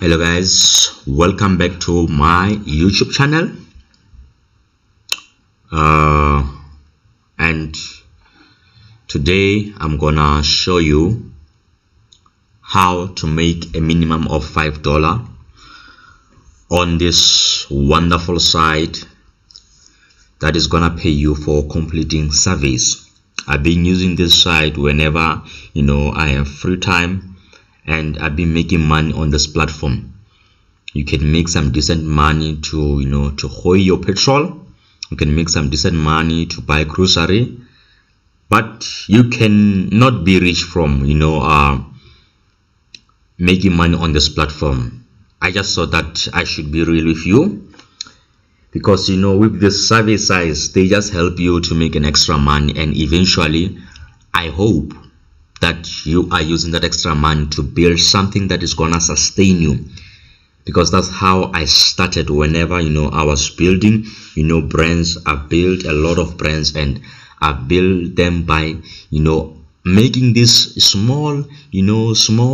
Hello guys, welcome back to my YouTube channel. And today I'm gonna show you how to make a minimum of $5 on this wonderful site that is gonna pay you for completing surveys. I've been using this site whenever I have free time, and I've been making money on this platform. You can make some decent money to hoy your petrol. You can make some decent money to buy grocery, but you cannot be rich from making money on this platform. I just thought that I should be real with you, because with the survey size, they just help you to make an extra money, and eventually I hope that you are using that extra money to build something that is gonna sustain you, because that's how I started. Whenever I was building brands, I built a lot of brands, and I built them by making these small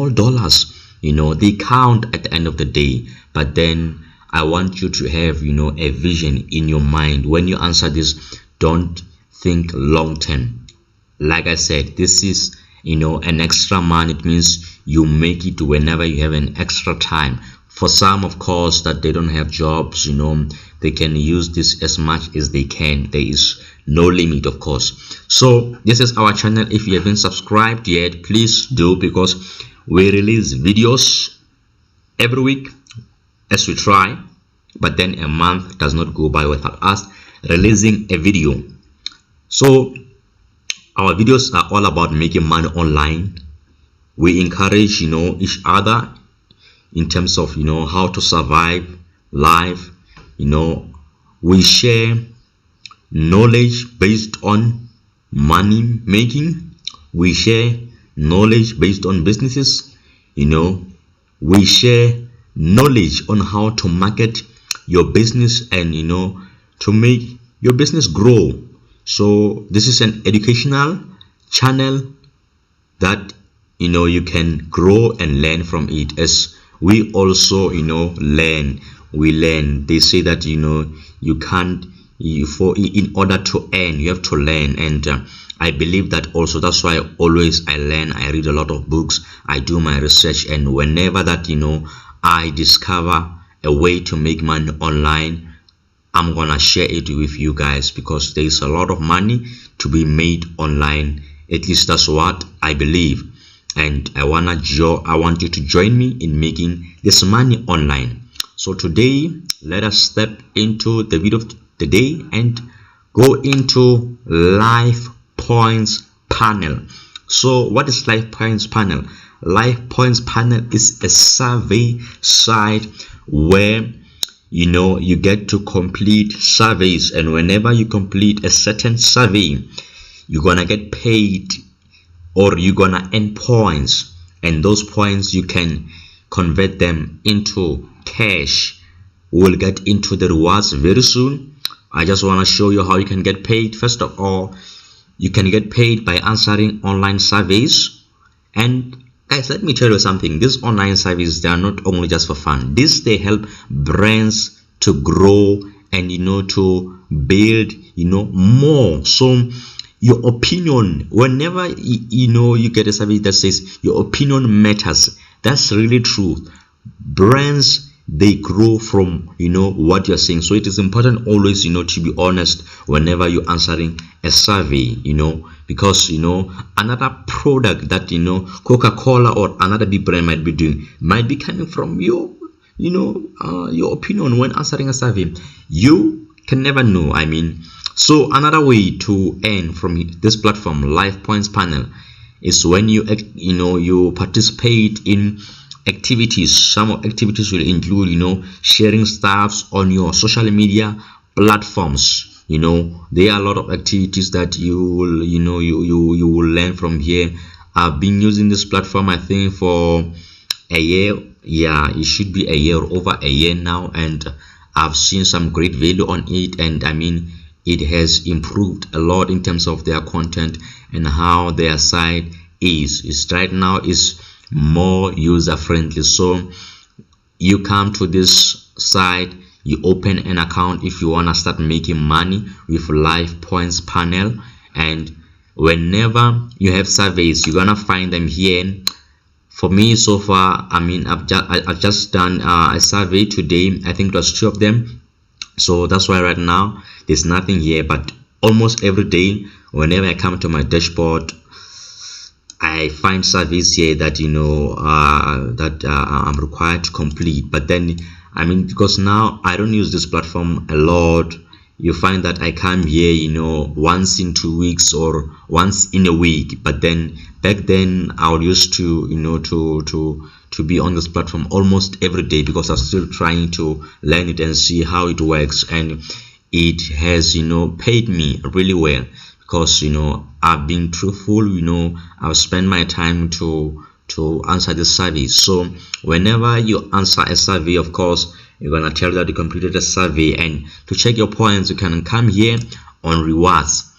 dollars. They count at the end of the day. But then I want you to have a vision in your mind. When you answer this, don't think long term. Like I said, this is an extra money. It means you make it whenever you have an extra time. For some, of course, that they don't have jobs, they can use this as much as they can. There is no limit, of course. So this is our channel. If you haven't subscribed yet, please do, because we release videos every week as we try, but then a month does not go by without us releasing a video. So our videos are all about making money online. We encourage each other in terms of how to survive life. We share knowledge based on money making. We share knowledge based on businesses. We share knowledge on how to market your business and to make your business grow. So this is an educational channel that you can grow and learn from it. As we also learn, they say that you can't, in order to earn, you have to learn. And I believe that also. That's why I learn. I read a lot of books, I do my research, and whenever that I discover a way to make money online, I'm gonna share it with you guys, because there is a lot of money to be made online. At least that's what I believe, and I want you to join me in making this money online. So today, let us step into the video of the day and go into Life Points Panel. So what is Life Points Panel? Life Points Panel is a survey site where you get to complete surveys, and whenever you complete a certain survey, you're gonna get paid, or you're gonna earn points, and those points you can convert them into cash. We'll get into the rewards very soon. I just want to show you how you can get paid. First of all, you can get paid by answering online surveys. And guys, let me tell you something. These online surveys, they are not only just for fun. They help brands to grow and to build more. So your opinion, whenever you get a survey that says your opinion matters, that's really true. Brands, they grow from what you're saying. So it is important always to be honest whenever you're answering a survey, because another product that Coca-Cola or another big brand might be doing might be coming from your opinion when answering a survey. You can never know. So another way to earn from this platform, Life Points Panel, is when you participate in activities. Some activities will include sharing stuffs on your social media platforms. There are a lot of activities that you will you will learn from here. I've been using this platform, I think, for a year. Yeah, it should be a year, over a year now, and I've seen some great value on it. And it has improved a lot in terms of their content and how their site is right now is more user friendly. So you come to this site, you open an account if you want to start making money with live points panel. And whenever you have surveys, you're gonna find them here. For me so far, I mean, I've just done a survey today. I think it was 2 of them, so that's why right now there's nothing here. But almost every day, whenever I come to my dashboard, I find surveys here that I'm required to complete. But then, I mean, because now I don't use this platform a lot, you find that I come here once in 2 weeks or once in a week. But then back then I used to to be on this platform almost every day, because I'm still trying to learn it and see how it works. And it has paid me really well, because I've been truthful. I've spent my time to answer the survey. So whenever you answer a survey, of course you're gonna tell that you completed a survey. And to check your points, you can come here on rewards.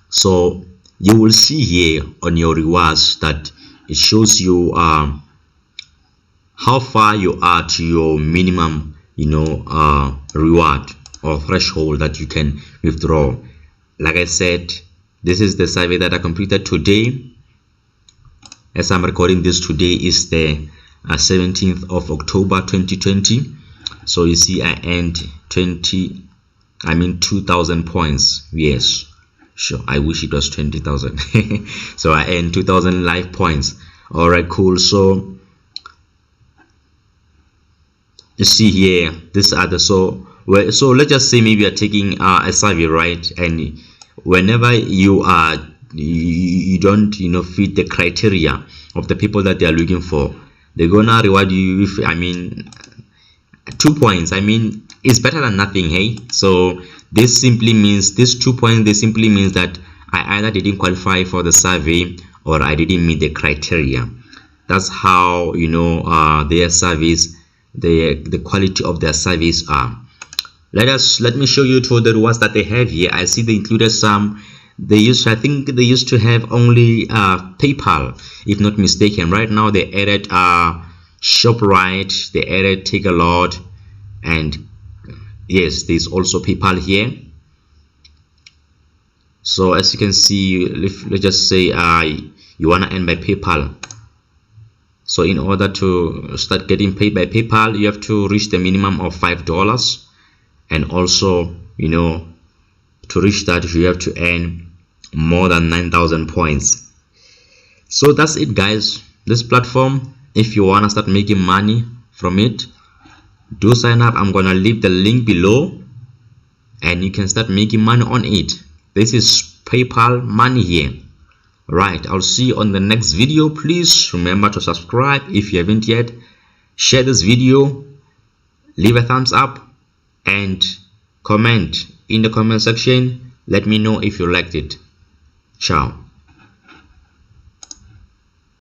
So you will see here on your rewards that it shows you how far you are to your minimum reward or threshold that you can withdraw. Like I said, this is the survey that I completed today. As I'm recording this, today is the 17th of October 2020. So you see I earned 2,000 points. Yes, sure, I wish it was 20,000. So I earned 2,000 live points. All right, cool. So you see here, this other, so let's just say maybe you're taking a survey, right? And whenever you don't fit the criteria of the people that they are looking for, they're gonna reward you with 2 points. I mean, it's better than nothing, hey? So this simply means, these 2 points, they simply means that I either didn't qualify for the survey or I didn't meet the criteria. That's how their service, the quality of their service are. Let me show you to the rewards that they have here. I see they included some. I think they used to have only PayPal, if not mistaken. Right now they added ShopRite, they added Takealot, and yes, there's also PayPal here. So as you can see, let's just say you want to earn by PayPal. So in order to start getting paid by PayPal, you have to reach the minimum of $5, and also to reach that you have to earn more than 9,000 points. So that's it, guys. This platform, if you want to start making money from it, do sign up. I'm gonna leave the link below and you can start making money on it. This is PayPal money here. Right, I'll see you on the next video. Please remember to subscribe if you haven't yet. Share this video, leave a thumbs up, and comment in the comment section. Let me know if you liked it. Ciao.